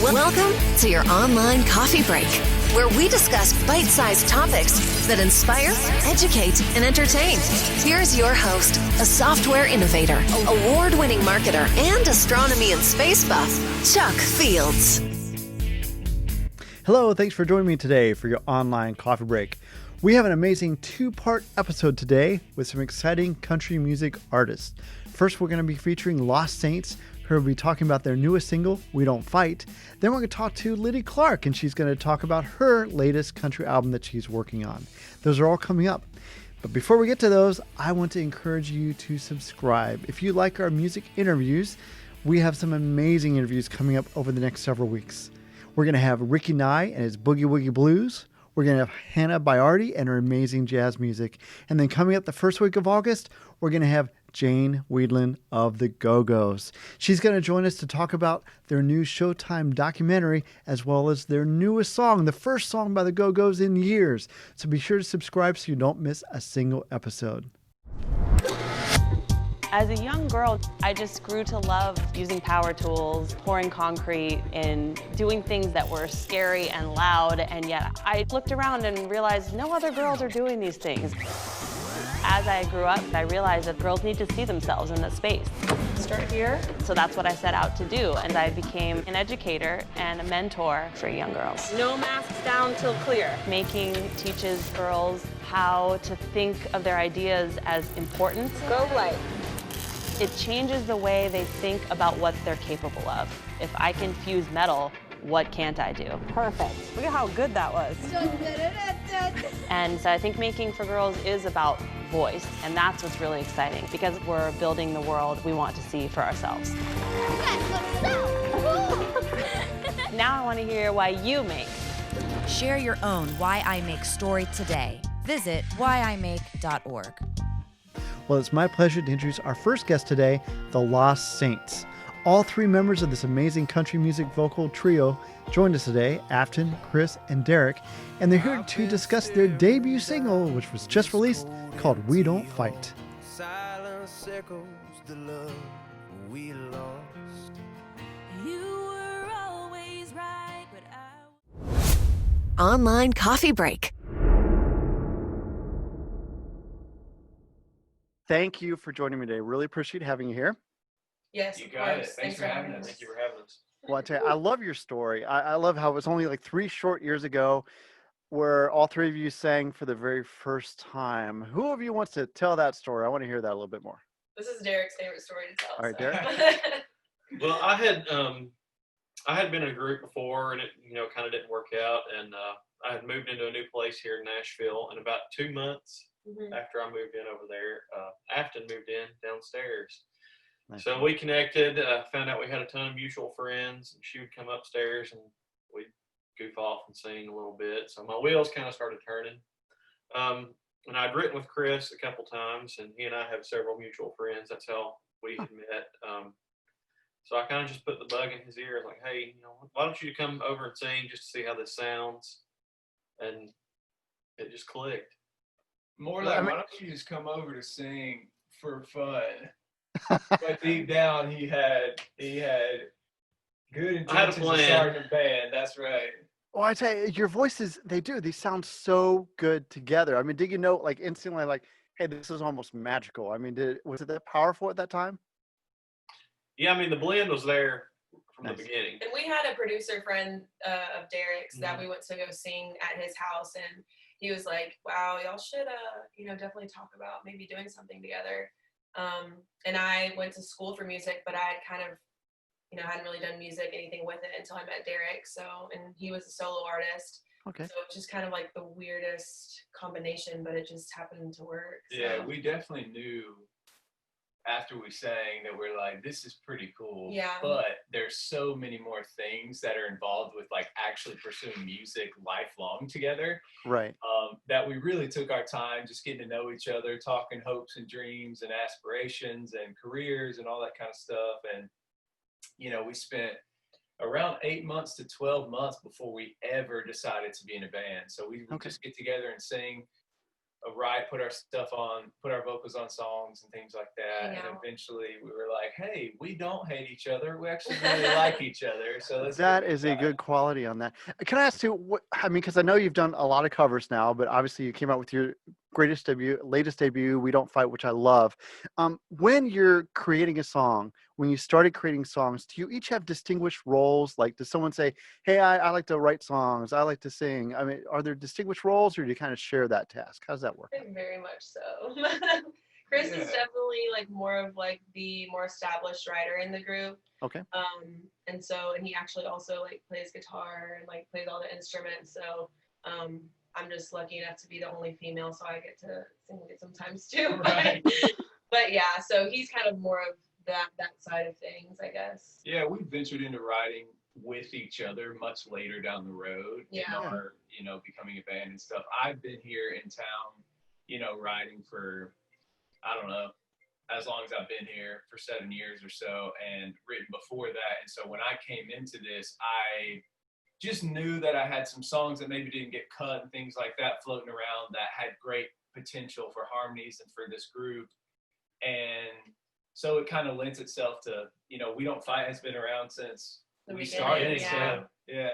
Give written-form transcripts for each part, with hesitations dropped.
Welcome to your online coffee break, where we discuss bite-sized topics that inspire, educate, and entertain. Here's your host, a software innovator, award-winning marketer, and astronomy and space buff, Chuck Fields. Hello, thanks for joining me today for your online coffee break. We have an amazing two-part episode today with some exciting country music artists. First, we're going to be featuring Lost Saints, who will be talking about their newest single, We Don't Fight. Then we're going to talk to Liddy Clark, and she's going to talk about her latest country album that she's working on. Those are all coming up. But before we get to those, I want to encourage you to subscribe. If you like our music interviews, we have some amazing interviews coming up over the next several weeks. We're going to have Ricky Nye and his Boogie Woogie Blues. We're going to have Hannah Biardi and her amazing jazz music. And then coming up the first week of August, we're going to have Jane Wiedlin of the Go-Go's. She's going to join us to talk about their new Showtime documentary, as well as their newest song, the first song by the Go-Go's in years. So be sure to subscribe so you don't miss a single episode. As a young girl, I just grew to love using power tools, pouring concrete, and doing things that were scary and loud, and yet I looked around and realized no other girls are doing these things. As I grew up, I realized that girls need to see themselves in this space. Start here. So that's what I set out to do, and I became an educator and a mentor for young girls. No masks down till clear. Making teaches girls how to think of their ideas as important. Go light. It changes the way they think about what they're capable of. If I can fuse metal, what can't I do? Perfect. Look at how good that was. And so I think making for girls is about voice, and that's what's really exciting, because we're building the world we want to see for ourselves. Now I want to hear why you make. Share your own Why I Make story today. Visit whyimake.org. Well, it's my pleasure to introduce our first guest today, the Lost Saints. All three members of this amazing country music vocal trio joined us today, Afton, Chris, and Derrick, and they're here to discuss their debut single, which was just released, called We Don't Fight. Silence echoes the love we lost. You were always right, but Online coffee break. Thank you for joining me today. Really appreciate having you here. Yes, you got it. Thanks for having us. Thank you for having us. Well, I tell you, I love your story. I love how it was only like 3 short years ago where all three of you sang for the very first time. Who of you wants to tell that story? I want to hear that a little bit more. This is Derrick's favorite story to tell. All right, so. Derrick. Well, I had been in a group before, and it kind of didn't work out. And I had moved into a new place here in Nashville, and about 2 months after I moved in over there, Afton moved in downstairs. Nice. So we connected, found out we had a ton of mutual friends, and she would come upstairs and we'd goof off and sing a little bit. So my wheels kind of started turning. And I'd written with Chris a couple times, and he and I have several mutual friends. That's how we had met. So I kind of just put the bug in his ear, like, hey, why don't you come over and sing just to see how this sounds? And it just clicked. More like, why don't you just come over to sing for fun? But deep down, he had good intentions of starting a band. That's right. Well, I tell you, your voices, they sound so good together. I mean, did you know, like, instantly, like, hey, this is almost magical? I mean, was it that powerful at that time? Yeah, I mean, the blend was there from the beginning. And we had a producer friend of Derrick's that we went to go sing at his house, and he was like, wow, y'all should, definitely talk about maybe doing something together. And I went to school for music, but I kind of, hadn't really done anything with it until I met Derrick. So, and he was a solo artist. Okay. So it's just kind of like the weirdest combination, but it just happened to work. So. Yeah, we definitely knew after we sang that we're like, this is pretty cool. Yeah. But there's so many more things that are involved with like actually pursuing music lifelong together. Right. That we really took our time just getting to know each other, talking hopes and dreams and aspirations and careers and all that kind of stuff. And, we spent around 8 months to 12 months before we ever decided to be in a band. So we would just get together and sing put our stuff on, put our vocals on songs and things like that. Hang And out. eventually we were like, hey, we don't hate each other. We actually really like each other. So let's That give it is a shot. good quality on that. Can I ask too? I mean, because I know you've done a lot of covers now, but obviously you came out with your latest debut, "We Don't Fight," which I love. When you're creating a song, when you started creating songs, do you each have distinguished roles? Like, does someone say, "Hey, I like to write songs. I like to sing"? I mean, are there distinguished roles, or do you kind of share that task? How does that work? I think very much so. Chris is Yeah. definitely like more of like the more established writer in the group. Okay. And he actually also like plays guitar and like plays all the instruments. So I'm just lucky enough to be the only female, so I get to sing it sometimes too. Right. But yeah, so he's kind of more of that side of things, I guess. Yeah, we ventured into writing with each other much later down the road in Yeah. our, becoming a band and stuff. I've been here in town, writing for, I don't know, as long as I've been here, for 7 years or so, and written before that. And so when I came into this, I just knew that I had some songs that maybe didn't get cut and things like that floating around that had great potential for harmonies and for this group. And so it kind of lends itself to, We Don't Fight has been around since The we beginning, started. yeah. So, yeah.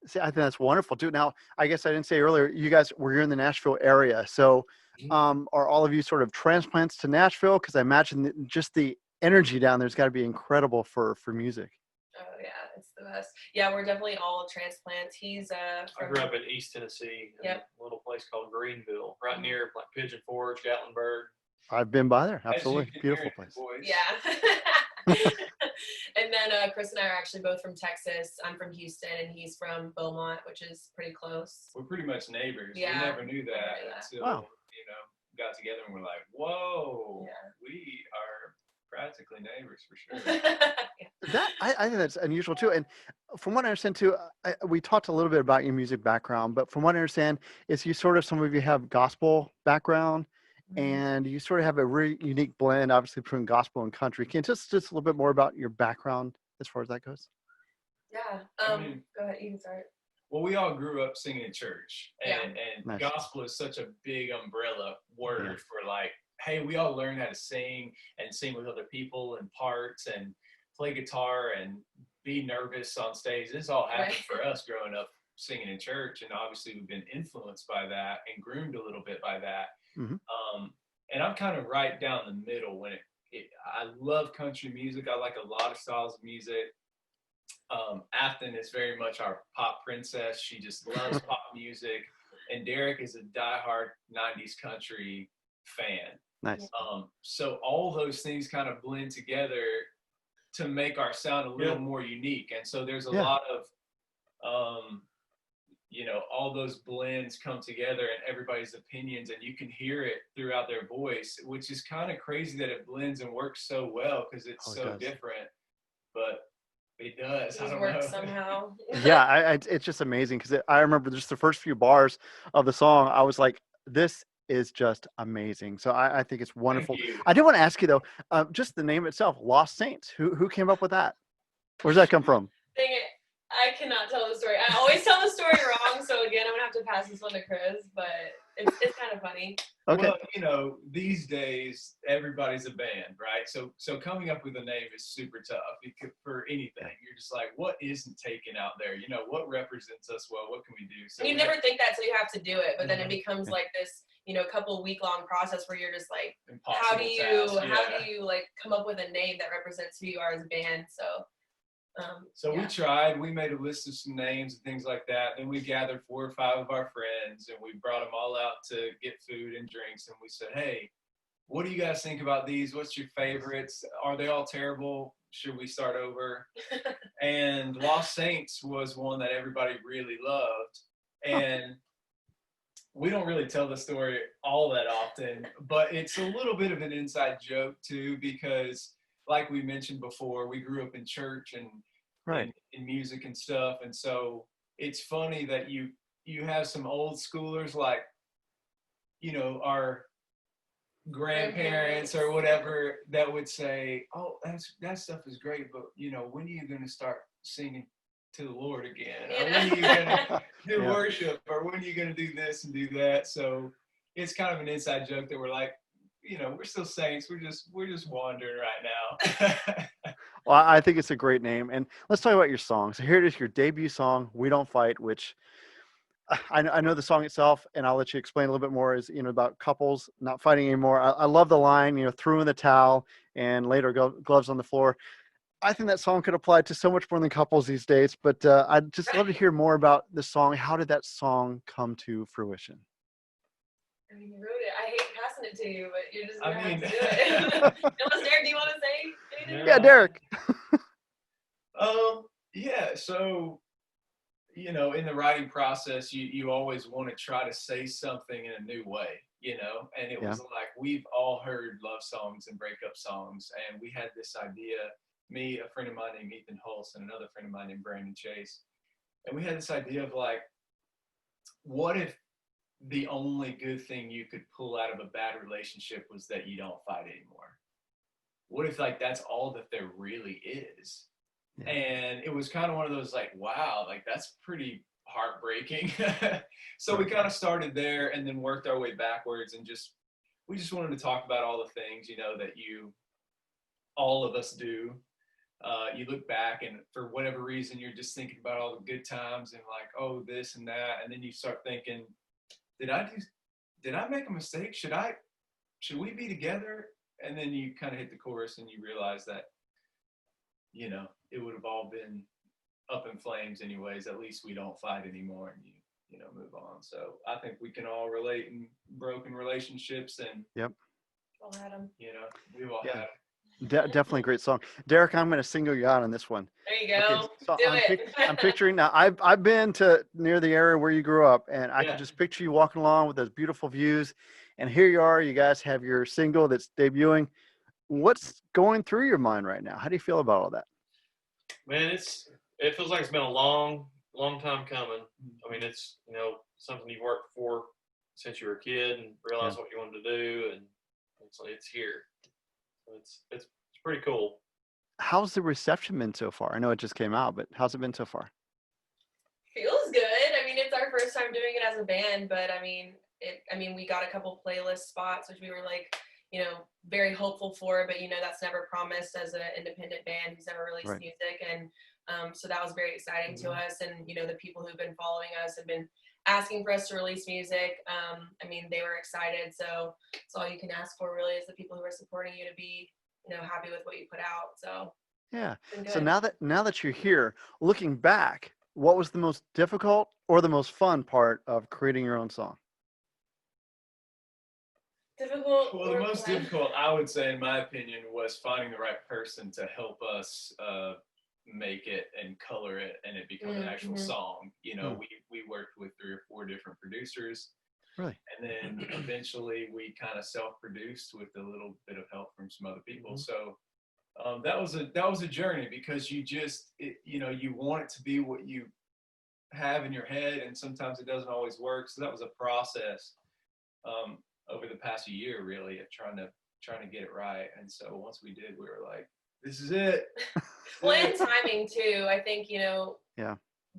See, I think that's wonderful too. Now, I guess I didn't say earlier, you guys were here in the Nashville area. So are all of you sort of transplants to Nashville? Because I imagine that just the energy down there's got to be incredible for music. Oh yeah, it's the best. Yeah, we're definitely all transplants. He's I from grew up in East Tennessee, in Yep. a little place called Greenville, right near like Pigeon Forge, Gatlinburg. I've been by there. As you Absolutely. can Beautiful hear, place. boys. Yeah. And then Chris and I are actually both from Texas. I'm from Houston and he's from Beaumont, which is pretty close. We're pretty much neighbors. Yeah. We never knew that Never knew that. until, Wow. got together and we're like, whoa, Yeah. we are practically neighbors for sure. I think that's unusual too. And from what I understand too, we talked a little bit about your music background, but from what I understand is some of you have gospel background and you sort of have a really unique blend, obviously between gospel and country. Can you just a little bit more about your background as far as that goes? Yeah. I mean- Go ahead, you can start. Well, we all grew up singing in church, and Nice. gospel is such a big umbrella word Yeah. for like, hey, we all learn how to sing and sing with other people and parts and play guitar and be nervous on stage. This all happened Right. for us growing up singing in church, and obviously we've been influenced by that and groomed a little bit by that. Mhm. And I'm kind of right down the middle when I love country music. I like a lot of styles of music. Afton is very much our pop princess. She just loves pop music. And Derrick is a diehard 90s country fan. Nice. So all those things kind of blend together to make our sound a little more unique. And so there's a lot of, all those blends come together and everybody's opinions, and you can hear it throughout their voice, which is kind of crazy that it blends and works so well because it's It so does. different. But it does. I It don't works know. somehow. Yeah, it's just amazing because I remember just the first few bars of the song. I was like, this is just amazing. So I think it's wonderful. Thank you. I did want to ask you though, just the name itself, Lost Saints. Who came up with that? Where's that come from? Dang it. I cannot tell the story. I always tell the story wrong, so again, I'm gonna have to pass this one to Chris, but it's kind of funny. Okay. Well, these days everybody's a band, right? So coming up with a name is super tough for anything. You're just like, what isn't taken out there? What represents us well? What can we do? So And you never think that, so you have to do it, but then it becomes like this, couple week-long process where you're just like, how do you like come up with a name that represents who you are as a band? So we tried. We made a list of some names and things like that. Then we gathered 4 or 5 of our friends, and we brought them all out to get food and drinks. And we said, hey, what do you guys think about these? What's your favorites? Are they all terrible? Should we start over? And Lost Saints was one that everybody really loved. And we don't really tell the story all that often, but it's a little bit of an inside joke too, because like we mentioned before, we grew up in church and in music and stuff. And so it's funny that you have some old schoolers like, our grandparents or whatever that would say, oh, that stuff is great, but when are you going to start singing to the Lord again? Or when are you going to do worship? Or when are you going to do this and do that? So it's kind of an inside joke that we're like, we're still saints. We're just wandering right now. Well, I think it's a great name. And let's talk about your song. So here it is, your debut song, We Don't Fight, which I know the song itself, and I'll let you explain a little bit more, is, about couples not fighting anymore. I love the line, threw in the towel and later gloves on the floor. I think that song could apply to so much more than couples these days, but I'd just love to hear more about the song. How did that song come to fruition? I mean, you wrote it. I hate passing it to you, but you're just going to have to do it. Unless, Derrick, do you want to say anything? Yeah, Derrick. Yeah, so, in the writing process, you always want to try to say something in a new way, and it was like, we've all heard love songs and breakup songs, and we had this idea, me, a friend of mine named Ethan Hulse, and another friend of mine named Brandon Chase, and we had this idea of like, what if the only good thing you could pull out of a bad relationship was that you don't fight anymore? What if like that's all that there really is? Yeah. And it was kind of one of those like, wow, like that's pretty heartbreaking. So we kind of started there and then worked our way backwards, and we just wanted to talk about all the things, that all of us do. You look back and for whatever reason, you're just thinking about all the good times and like, oh, this and that. And then you start thinking, did I make a mistake? Should we be together? And then you kind of hit the chorus and you realize that, it would have all been up in flames anyways. At least we don't fight anymore, and you move on. So I think we can all relate in broken relationships, and all had them. We've all had them. Definitely a great song. Derrick, I'm going to single you out on this one. There you go. Okay, so Do it. I'm picturing now. I've been to near the area where you grew up, and I can just picture you walking along with those beautiful views. And here you are. You guys have your single that's debuting. What's going through your mind right now? How do you feel about all that? Man, it feels like it's been a long time coming. I mean, it's something you've worked for since you were a kid and realized what you wanted to do, and it's here. It's pretty cool. How's the reception been so far? I know it just came out, but how's it been so far? Feels good. I mean, it's our first time doing it as a band, but I mean, we got a couple playlist spots, which we were like, very hopeful for, but that's never promised as an independent band who's never released music. And so that was very exciting to us. And, the people who've been following us have been asking for us to release music. They were excited. So it's all you can ask for really is the people who are supporting you to be, happy with what you put out. So yeah. So now that you're here, looking back, what was the most difficult or the most fun part of creating your own song? Difficult. Well, the most difficult, I would say, in my opinion, was finding the right person to help us make it and color it and it become an actual song. We worked with 3 or 4 different producers. Really? And then eventually we kind of self-produced with a little bit of help from some other people. So that was a journey, because you want it to be what you have in your head, and sometimes it doesn't always work. So that was a process over the past year, really, of trying to get it right. And so once we did, we were like, this is it. Well, and timing too. I think,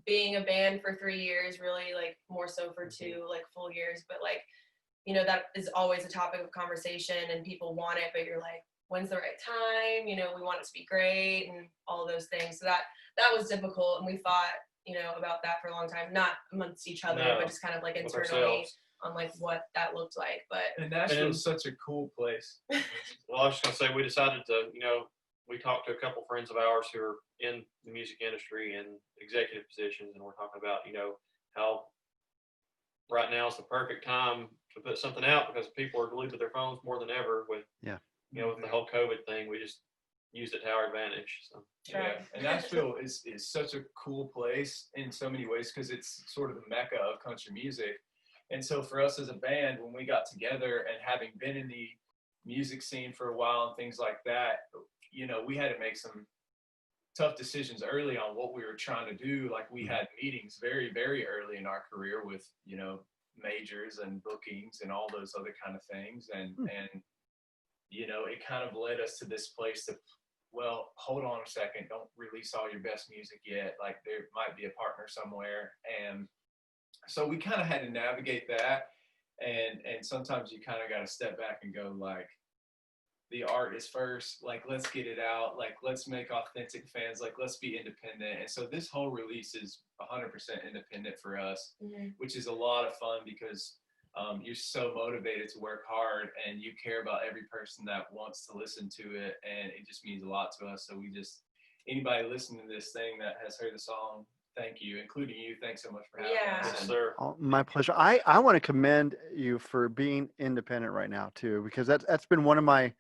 being a band for 3 years, really, like more so for 2 like full years, but like, that is always a topic of conversation and people want it, but you're like, when's the right time? We want it to be great and all those things. So that was difficult, and we fought, about that for a long time, not amongst each other, but just kind of like internally on like what that looked like. But Nashville is such a cool place. Well, I was just gonna say, we decided to, we talked to a couple friends of ours who are in the music industry and executive positions, and we're talking about, how right now is the perfect time to put something out because people are glued to their phones more than ever with, with the whole COVID thing. We just used it to our advantage. So. Yeah, and Nashville is such a cool place in so many ways, because it's sort of the mecca of country music. And so for us as a band, when we got together and having been in the music scene for a while and things like that, we had to make some tough decisions early on what we were trying to do. Like we had meetings very, very early in our career with, majors and bookings and all those other kind of things. And it kind of led us to this place to, well, hold on a second, don't release all your best music yet. Like there might be a partner somewhere. And so we kind of had to navigate that. And sometimes you kind of got to step back and go like, the art is first, like let's get it out, like let's make authentic fans, like let's be independent. And so this whole release is 100% independent for us, which is a lot of fun because you're so motivated to work hard and you care about every person that wants to listen to it, and it just means a lot to us. So we just, anybody listening to this thing that has heard the song, thank you, including you. Thanks so much for having us. Yes, sir. Oh, my pleasure. I want to commend you for being independent right now too, because that's been one of my,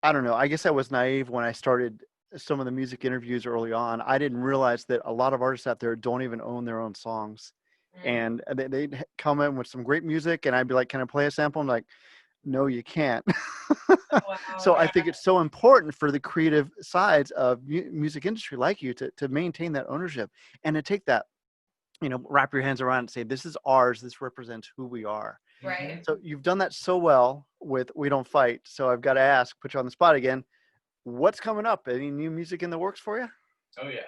I don't know, I guess I was naive when I started some of the music interviews early on. I didn't realize that a lot of artists out there don't even own their own songs. And they'd come in with some great music and I'd be like, can I play a sample? I'm like, no, you can't. So I think it's so important for the creative sides of music industry like you to maintain that ownership and to take that, wrap your hands around and say, this is ours. This represents who we are. Right. So you've done that so well with We Don't Fight. So I've got to ask, put you on the spot again. What's coming up? Any new music in the works for you? Oh, yeah.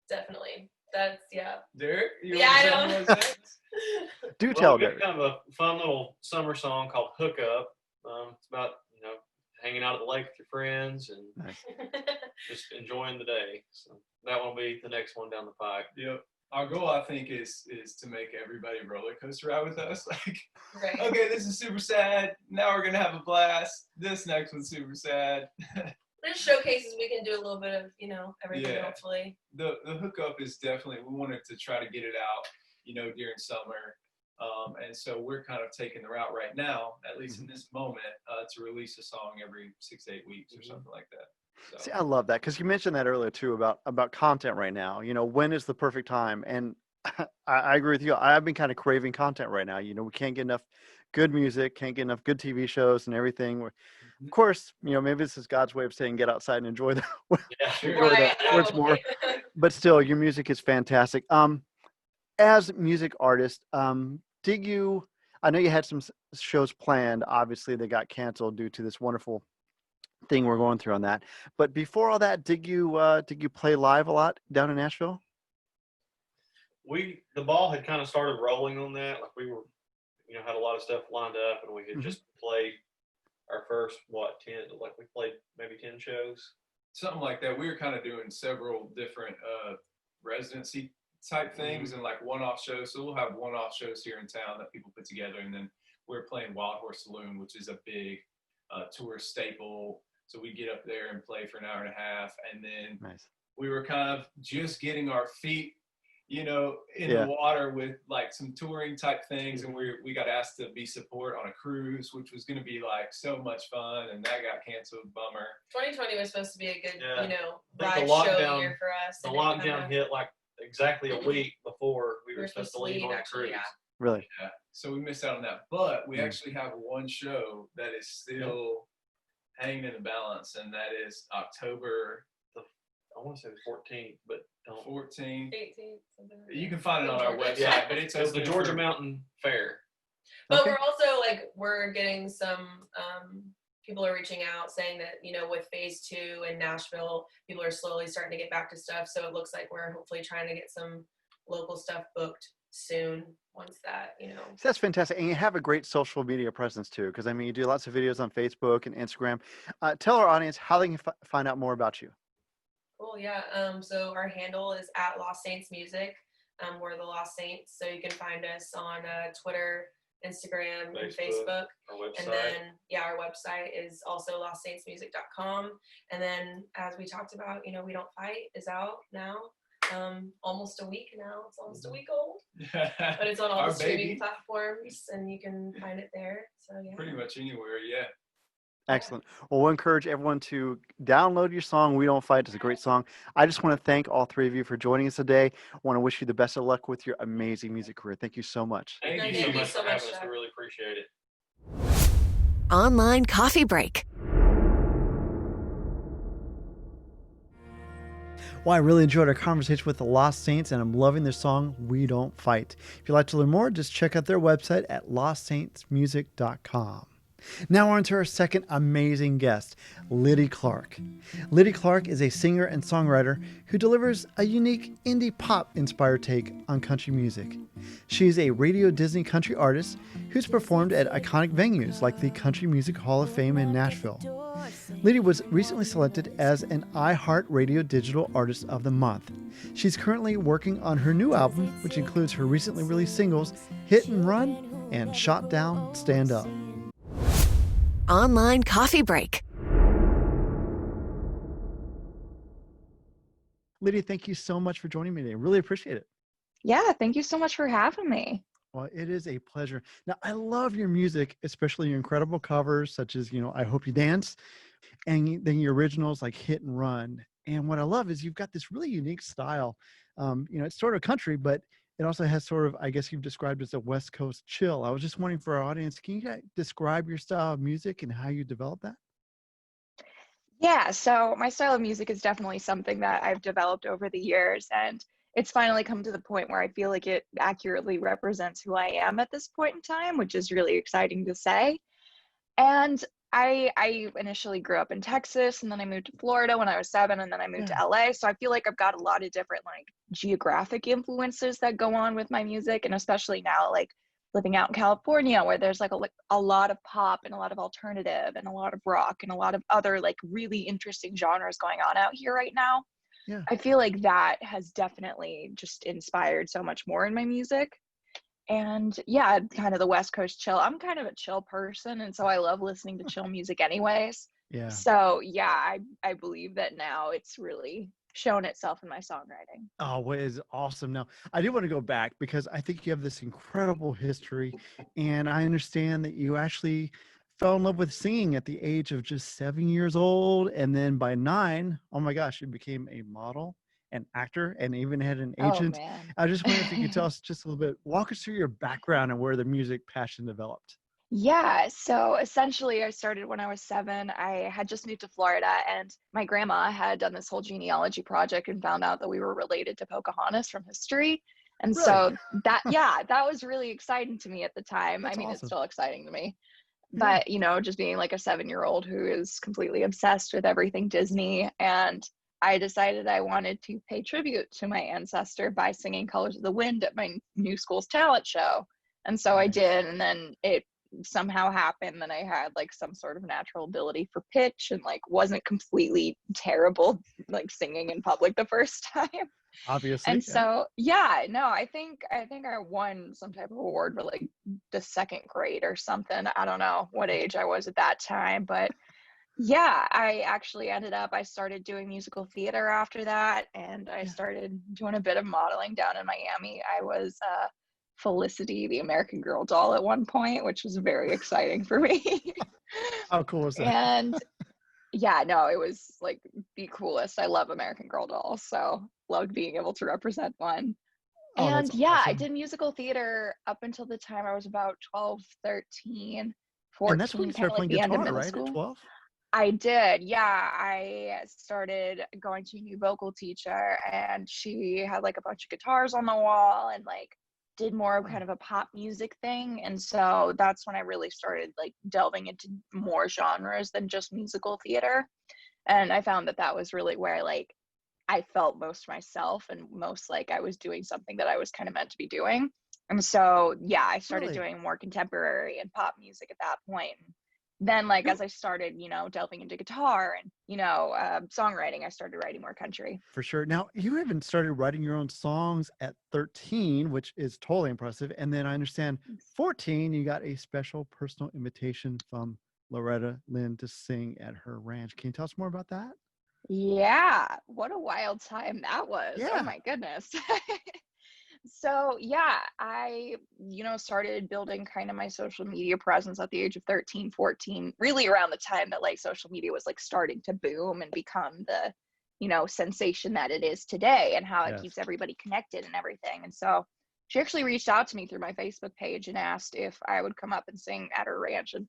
Definitely. That's, yeah. Derrick? I know. Do tell, we got Derrick. kind of a fun little summer song called Hook Up. It's about, hanging out at the lake with your friends and just enjoying the day. So that will be the next one down the pike. Yep. Our goal, I think, is to make everybody roller coaster ride with us. Like, Right. okay, this is super sad. Now we're gonna have a blast. This next one's super sad. There's showcases we can do a little bit of, everything, Yeah. hopefully. The hookup is definitely, we wanted to try to get it out, during summer. And so we're kind of taking the route right now, at least in this moment, to release a song every 6 to 8 weeks or something like that. So. See, I love that because you mentioned that earlier too about content right now. When is the perfect time? And I agree with you. I've been kind of craving content right now. We can't get enough good music, can't get enough good TV shows and everything. Of course, maybe this is God's way of saying get outside and enjoy the enjoy Right. the words more. But still, your music is fantastic. As music artist, I know you had some shows planned. Obviously, they got canceled due to this wonderful thing we're going through on that. But before all that, did you play live a lot down in Nashville? The ball had kind of started rolling on that. Like we were, had a lot of stuff lined up, and we had just played our first 10. Like we played maybe 10 shows, something like that. We were kind of doing several different residency type things and like one-off shows. So we'll have one-off shows here in town that people put together, and then we're playing Wild Horse Saloon, which is a big tourist staple. So we get up there and play for an hour and a half, and then we were kind of just getting our feet, in the water with like some touring type things, and we got asked to be support on a cruise, which was going to be like so much fun, and that got canceled. Bummer. 2020 was supposed to be a good, ride show year for us. The lockdown hit like exactly a week before we were supposed to leave on a cruise. Yeah. Really? Yeah. So we missed out on that, but we actually have one show that is still hanging in the balance, and that is October. I want to say the 14th, but 14th. 18th. Something like You that. can find it on our website, but it's the Georgia Mountain Fair. But we're also we're getting some people are reaching out saying that, with phase 2 in Nashville, people are slowly starting to get back to stuff. So it looks like we're hopefully trying to get some local stuff booked soon once that, So that's fantastic. And you have a great social media presence too, because you do lots of videos on Facebook and Instagram. Tell our audience how they can find out more about you. Cool. Yeah. So our handle is at Lost Saints Music. We're the Lost Saints. So you can find us on Twitter, Instagram, and Facebook. Our website. And then, our website is also lostsaintsmusic.com. And then, as we talked about, We Don't Fight is out now. Almost a week now. It's almost a week old. But it's on all the streaming platforms, and you can find it there. So, yeah. Pretty much anywhere, yeah. Excellent. Well, we'll encourage everyone to download your song, We Don't Fight. It's a great song. I just want to thank all three of you for joining us today. I want to wish you the best of luck with your amazing music career. Thank you so much. Thank you so much for having us. We really appreciate it. Online coffee break. Well, I really enjoyed our conversation with the Lost Saints, and I'm loving their song, We Don't Fight. If you'd like to learn more, just check out their website at lostsaintsmusic.com. Now on to our second amazing guest, Liddy Clark. Liddy Clark is a singer and songwriter who delivers a unique indie pop inspired take on country music. She's a Radio Disney country artist who's performed at iconic venues like the Country Music Hall of Fame in Nashville. Liddy was recently selected as an iHeart Radio Digital Artist of the Month. She's currently working on her new album, which includes her recently released singles Hit and Run and Shot Down, Stand Up. Online coffee break. Liddy, thank you so much for joining me today. Really appreciate it. Yeah, thank you so much for having me. Well, it is a pleasure. Now, I love your music, especially your incredible covers, such as, I Hope You Dance, and then your originals like Hit and Run. And what I love is you've got this really unique style. It's sort of country, but it also has sort of, I guess you've described as a West Coast chill. I was just wondering for our audience, can you describe your style of music and how you develop that? Yeah, so my style of music is definitely something that I've developed over the years, and it's finally come to the point where I feel like it accurately represents who I am at this point in time, which is really exciting to say. And I initially grew up in Texas, and then I moved to Florida when I was 7, and then I moved to LA. So I feel like I've got a lot of different geographic influences that go on with my music, and especially now living out in California, where there's a lot of pop and a lot of alternative and a lot of rock and a lot of other really interesting genres going on out here right now. Yeah. I feel like that has definitely just inspired so much more in my music. And yeah, kind of the West Coast chill. I'm kind of a chill person, and so I love listening to chill music anyways. Yeah. So yeah, I believe that now it's really shown itself in my songwriting. Oh, what is awesome. Now, I do want to go back because I think you have this incredible history, and I understand that you actually fell in love with singing at the age of just 7 years old, and then by 9, oh my gosh, you became a model, an actor, and even had an agent. Oh, man. I just wonder if you could tell us just a little bit, walk us through your background and where the music passion developed. Yeah, so essentially I started when I was 7. I had just moved to Florida, and my grandma had done this whole genealogy project and found out that we were related to Pocahontas from history. And Really? so that was really exciting to me at the time. That's awesome. It's still exciting to me. But, just being like a 7-year-old who is completely obsessed with everything Disney. And I decided I wanted to pay tribute to my ancestor by singing Colors of the Wind at my new school's talent show. And so I did, and then it somehow happened that I had some sort of natural ability for pitch, and wasn't completely terrible singing in public the first time. Obviously. And so I think I won some type of award for the 2nd grade or something. I don't know what age I was at that time, but yeah, I actually I started doing musical theater after that, and I started doing a bit of modeling down in Miami. I was Felicity, the American Girl doll, at one point, which was very exciting for me. How cool is that? And yeah, no, it was the coolest. I love American Girl dolls, so loved being able to represent one. Oh, And that's yeah, I awesome. did musical theater up until the time I was about 12, 13, 14. And that's when you kind started of playing the end of guitar, middle right? school. At 12? I did. Yeah. I started going to a new vocal teacher, and she had a bunch of guitars on the wall, and did more of kind of a pop music thing. And so that's when I really started delving into more genres than just musical theater. And I found that was really where I felt most myself, and most I was doing something that I was kind of meant to be doing. And so yeah, I started doing more contemporary and pop music at that point. Then as I started delving into guitar and songwriting, I started writing more country. For sure. Now, you even started writing your own songs at 13, which is totally impressive. And then I understand 14, you got a special personal invitation from Loretta Lynn to sing at her ranch. Can you tell us more about that? Yeah, what a wild time that was. Yeah. Oh my goodness. So yeah, I, started building kind of my social media presence at the age of 13, 14, really around the time that social media was starting to boom and become the, sensation that it is today, and how it keeps everybody connected and everything. And so she actually reached out to me through my Facebook page and asked if I would come up and sing at her ranch. And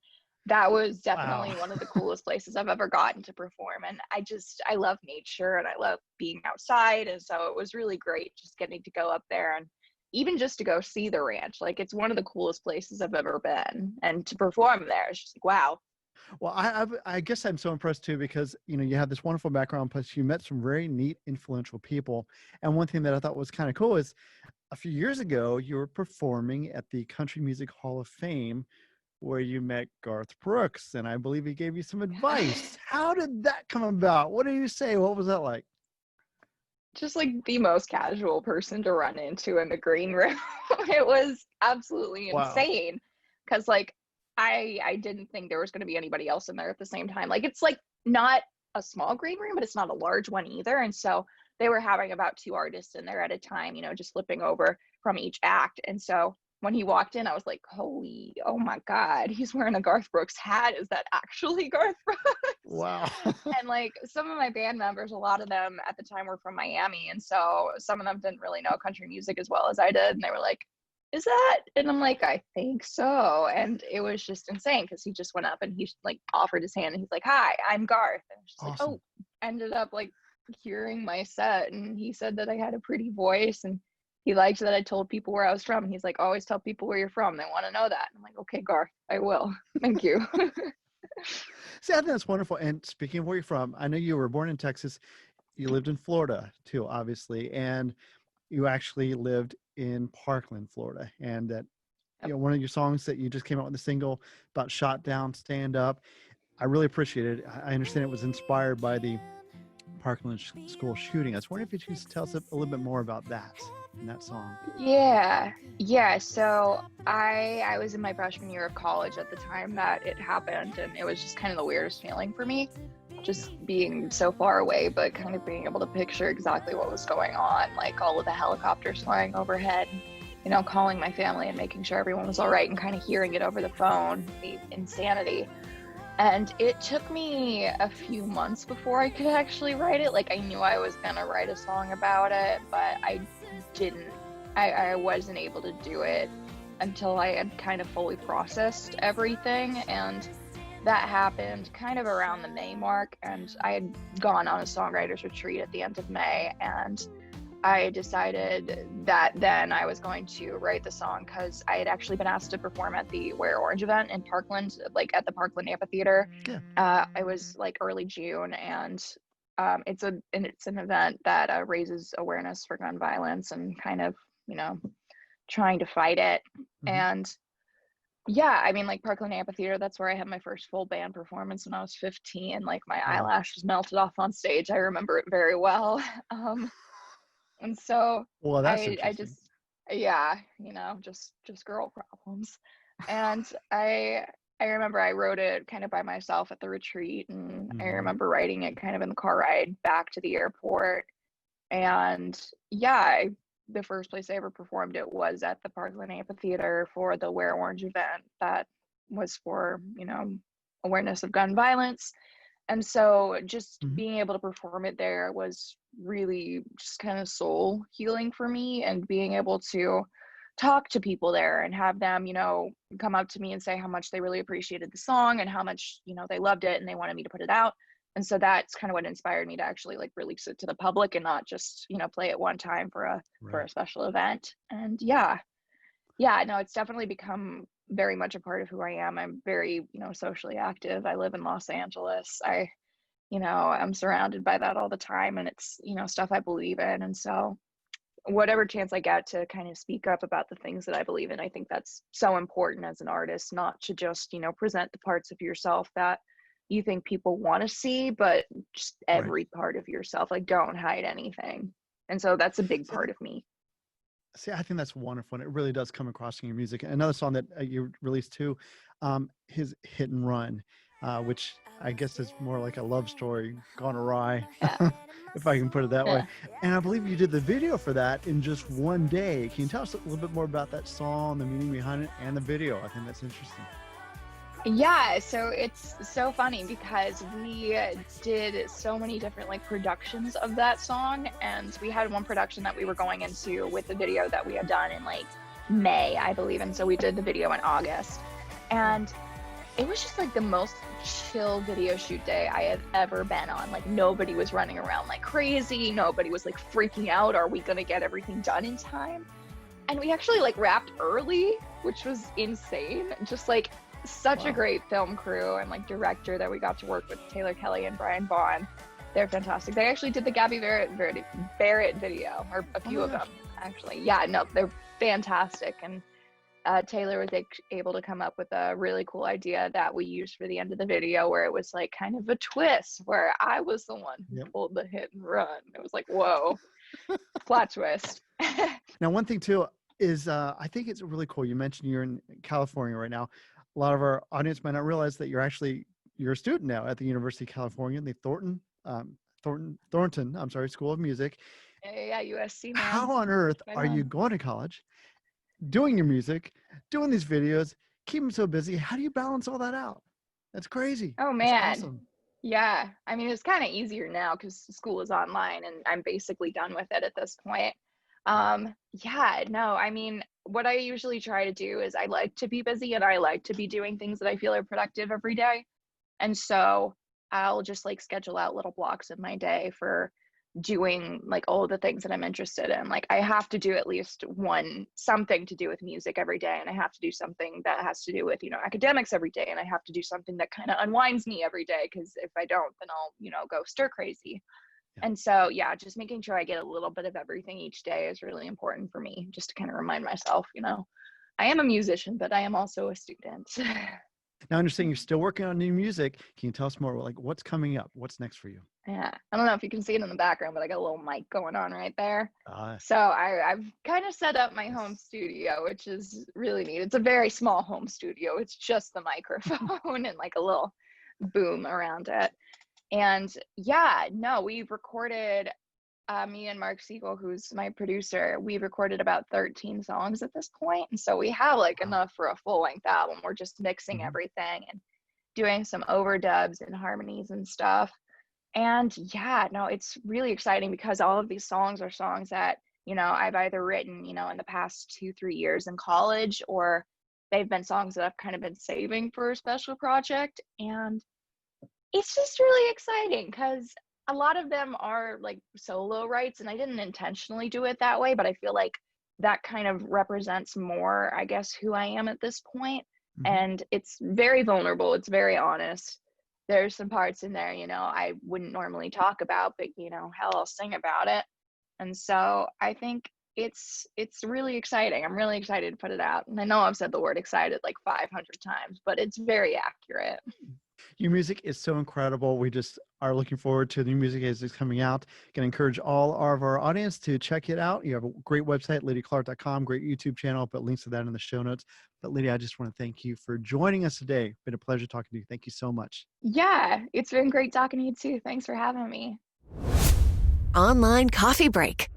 that was definitely one of the coolest places I've ever gotten to perform. And I love nature, and I love being outside. And so it was really great just getting to go up there and even just to go see the ranch, like it's one of the coolest places I've ever been, and to perform there, it's just like, wow. Well, I guess I'm so impressed too, because, you know, you have this wonderful background, plus you met some very neat, influential people. And one thing that I thought was kind of cool is a few years ago, you were performing at the Country Music Hall of Fame, where you met Garth Brooks, and I believe he gave you some advice. How did that come about? What did you say? What was that like? Just like the most casual person to run into in the green room. It was absolutely insane. Because like I didn't think there was going to be anybody else in there at the same time. Like it's like not a small green room, but it's not a large one either. And so they were having about 2 artists in there at a time, you know, just flipping over from each act. And so when he walked in, I was like, holy, oh my God, he's wearing a Garth Brooks hat. Is that actually Garth Brooks? Wow. And like some of my band members, a lot of them at the time were from Miami. And so some of them didn't really know country music as well as I did. And they were like, is that? And I'm like, I think so. And it was just insane because he just went up and he like offered his hand and he's like, hi, I'm Garth. And I was just awesome. like, oh, ended up like hearing my set. And he said that I had a pretty voice and he liked that I told people where I was from. He's like, always tell people where you're from. They want to know that. I'm like, okay, Garth, I will. Thank you. See, I think that's wonderful. And speaking of where you're from, I know you were born in Texas. You lived in Florida too, obviously. And you actually lived in Parkland, Florida. And that, you know, one of your songs that you just came out with a single about Shot Down, Stand Up. I really appreciate it. I understand it was inspired by the Parkland school shooting. I was wondering if you could just tell us a little bit more about that in that song. Yeah. So I was in my freshman year of college at the time that it happened, and it was just kind of the weirdest feeling for me, just being so far away, but kind of being able to picture exactly what was going on, like all of the helicopters flying overhead, you know, calling my family and making sure everyone was all right and kind of hearing it over the phone, the insanity. And it took me a few months before I could actually write it. Like I knew I was gonna write a song about it, but I wasn't able to do it until I had kind of fully processed everything. And that happened kind of around the May mark. And I had gone on a songwriter's retreat at the end of May. And I decided that then I was going to write the song because I had actually been asked to perform at the Wear Orange event in Parkland, like at the Parkland Amphitheater. Yeah. It was like early June, and it's an event that raises awareness for gun violence and kind of, you know, trying to fight it. Mm-hmm. And yeah, I mean, like Parkland Amphitheater, that's where I had my first full band performance when I was 15. Like my eyelashes melted off on stage. I remember it very well. And so well, that's I just, yeah, you know, just girl problems. And I remember I wrote it kind of by myself at the retreat, and I remember writing it kind of in the car ride back to the airport. And yeah, the first place I ever performed it was at the Parkland Amphitheater for the Wear Orange event that was for, you know, awareness of gun violence. And so just being able to perform it there was really just kind of soul healing for me, and being able to talk to people there and have them, you know, come up to me and say how much they really appreciated the song and how much, you know, they loved it and they wanted me to put it out. And so that's kind of what inspired me to actually like release it to the public and not just, you know, play it one time for a special event. And yeah, no, it's definitely become very much a part of who I am. I'm very, you know, socially active. I live in Los Angeles. I'm surrounded by that all the time, and it's, you know, stuff I believe in. And so whatever chance I get to kind of speak up about the things that I believe in, I think that's so important as an artist, not to just, you know, present the parts of yourself that you think people want to see, but just every part of yourself. Like, don't hide anything. And so that's a big part of me. See, I think that's wonderful, and it really does come across in your music. Another song that you released too, his Hit and Run, which I guess is more like a love story gone awry, if I can put it that way. And I believe you did the video for that in just one day. Can you tell us a little bit more about that song, the meaning behind it, and the video? I think that's interesting. Yeah, so it's so funny because we did so many different like productions of that song, and we had one production that we were going into with the video that we had done in like May, I believe, and so we did the video in August. And it was just like the most chill video shoot day I have ever been on. Like nobody was running around like crazy, nobody was like freaking out, are we gonna get everything done in time? And we actually like wrapped early, which was insane. Just like such a great film crew and like director that we got to work with, Taylor Kelly and Brian Vaughn. They're fantastic. They actually did the Gabby Barrett video, or a few of them actually. Yeah, no, they're fantastic. And Taylor was able to come up with a really cool idea that we used for the end of the video, where it was like kind of a twist where I was the one who pulled the hit and run. It was like, whoa, plot twist. Now, one thing too is I think it's really cool. You mentioned you're in California right now. A lot of our audience might not realize that you're a student now at the University of California, the Thornton, School of Music. Yeah, USC, man. How on earth are you going to college, doing your music, doing these videos, keeping so busy? How do you balance all that out? That's crazy. Oh man. That's awesome. Yeah. I mean, it's kind of easier now because school is online and I'm basically done with it at this point. Yeah, no, I mean, what I usually try to do is I like to be busy and I like to be doing things that I feel are productive every day. And so I'll just like schedule out little blocks of my day for doing like all the things that I'm interested in. Like I have to do at least something to do with music every day, and I have to do something that has to do with, academics every day, and I have to do something that kind of unwinds me every day, because if I don't, then I'll go stir crazy. And so yeah, just making sure I get a little bit of everything each day is really important for me, just to kind of remind myself, I am a musician, but I am also a student. Now, I understand you're still working on new music. Can you tell us more, like what's coming up? What's next for you? Yeah, I don't know if you can see it in the background, but I got a little mic going on right there. So I've kind of set up my home studio, which is really neat. It's a very small home studio. It's just the microphone and like a little boom around it. And yeah, no, we've recorded, me and Mark Siegel, who's my producer, we've recorded about 13 songs at this point. And so we have like enough for a full length album. We're just mixing everything and doing some overdubs and harmonies and stuff. And yeah, no, it's really exciting because all of these songs are songs that, I've either written, in the past 2-3 years in college, or they've been songs that I've kind of been saving for a special project. And it's just really exciting because a lot of them are like solo writes, and I didn't intentionally do it that way, but I feel like that kind of represents more, I guess, who I am at this point. And it's very vulnerable. It's very honest. There's some parts in there, I wouldn't normally talk about, but hell, I'll sing about it. And so I think it's really exciting. I'm really excited to put it out. And I know I've said the word excited like 500 times, but it's very accurate. Your music is so incredible. We just are looking forward to the new music as it's coming out. Can encourage all of our audience to check it out. You have a great website, liddyclark.com, great YouTube channel, but links to that in the show notes. But Liddy, I just want to thank you for joining us today. It's been a pleasure talking to you. Thank you so much. Yeah, it's been great talking to you too. Thanks for having me. Online coffee break.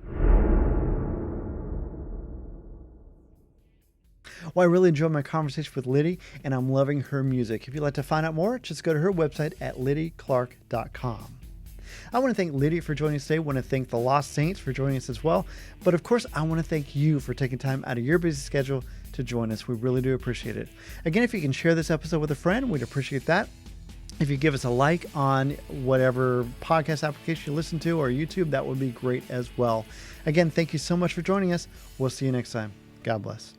Well, I really enjoyed my conversation with Liddy, and I'm loving her music. If you'd like to find out more, just go to her website at liddyclark.com. I want to thank Liddy for joining us today. I want to thank the Lost Saints for joining us as well. But of course, I want to thank you for taking time out of your busy schedule to join us. We really do appreciate it. Again, if you can share this episode with a friend, we'd appreciate that. If you give us a like on whatever podcast application you listen to or YouTube, that would be great as well. Again, thank you so much for joining us. We'll see you next time. God bless.